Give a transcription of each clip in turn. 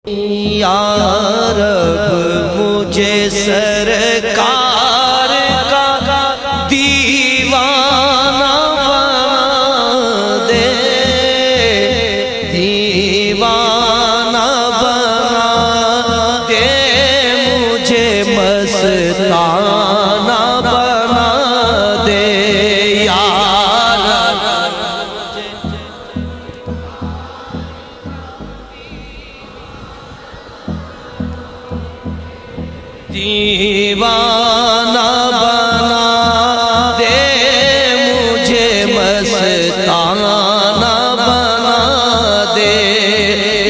یا رب مجھے سرکار کا دیوانہ بنا دے، دیوانہ بنا دے، مجھے مستانہ بنا دے یا رب دیوانہ بنا دے، مجھے مستانہ بنا دے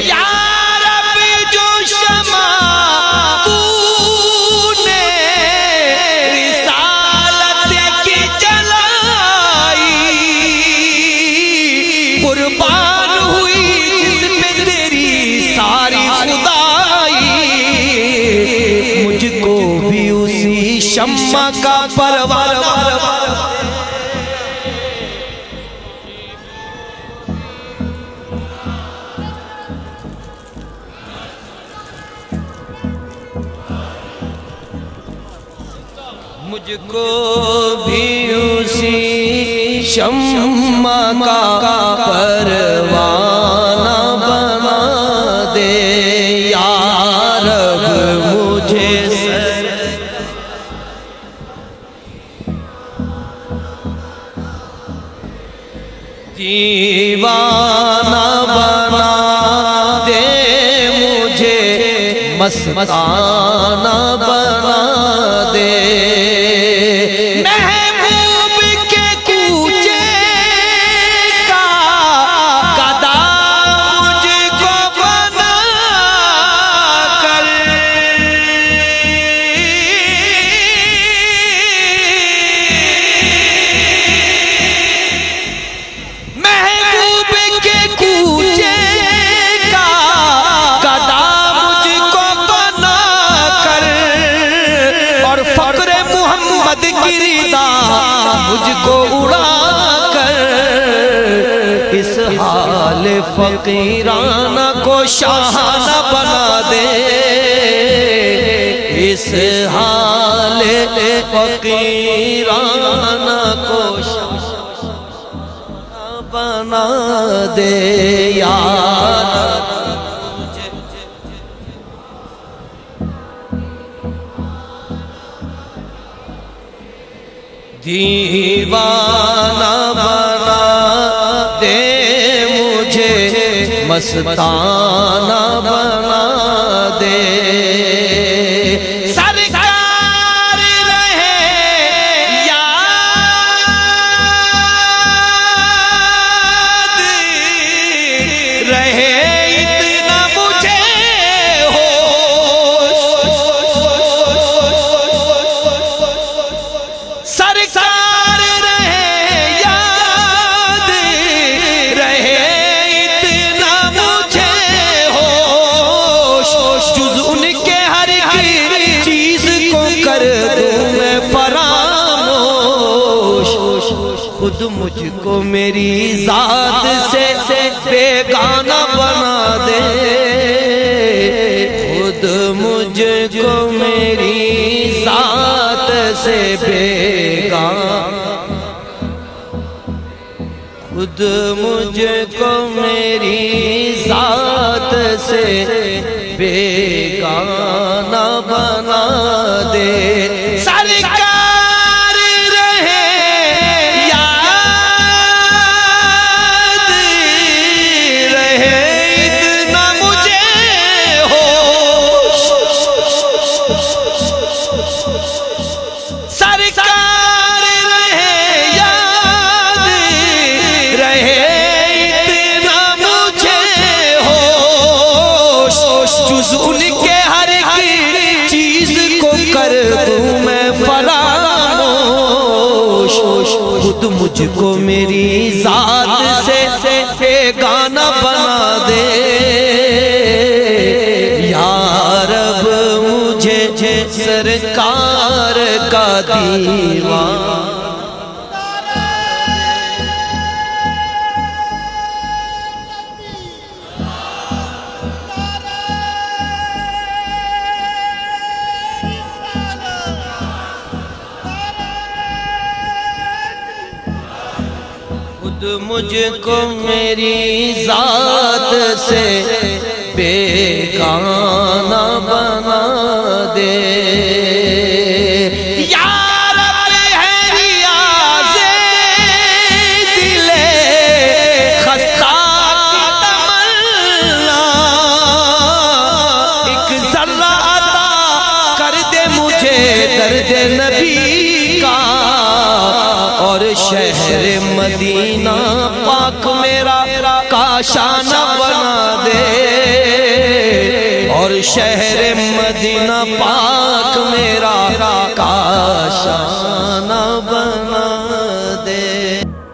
یا رب جو شمع تو نے رسالت کی جلائی، قربان ہوئی جس پہ تیری ساری خدائی، مجھ کو بھی اسی شمع کا پروانہ مجھ کو بھی اسی شمع کا پروانہ بنا دے یا رب مجھے دیوانہ بنا دے، مجھے مستانہ بنا دے، محبوب کے کوچے کا گدا مجھ کو بنا کر، محبوب کے کوچے کا گدا مجھ کو بنا کر، اور فقر محمد کی ردا مجھ کو اڑا کر، اس حال فقیرانہ کو شاہانہ بنا دے، اس حال فقیرانہ کو شاہانہ بنا دے یا رب دیوانہ بنا دے، مجھے مستانہ بنا دے، سرکار رہے یاد رہے اتنا مجھے ہوش، سرکار رہے یاد رہے اتنا مجھے ہوش، جز ان کے ہر چیز کو کر دوں میں فراموش، خود مجھ کو میری ذات سے بیگانہ بنا دے، خود مجھ کو میری ذات سے بیگانہ، خود مجھ کو میری ذات سے بیگانہ بنا دے، سرکار رہے یاد رہے اتنا مجھے ہوش، سرکار رہے یاد رہے اتنا مجھے ہوش، جز ان کے ہر چیز کو کر دوں میں فراموش، خود مجھ کو میری ذات سے بیگانہ بنا دے یا رب مجھے سرکار کا دیوانہ خود مجھ کو میری ذات سے بیگانہ بنا دے یا رب ہے ریاض دل خستہ کی تمنا ایک ذرہ عطا کر دے مجھے درد نبی کا اور شہر مدینہ پاک میرا کاشانہ بنا دے اور شہر مدینہ پاک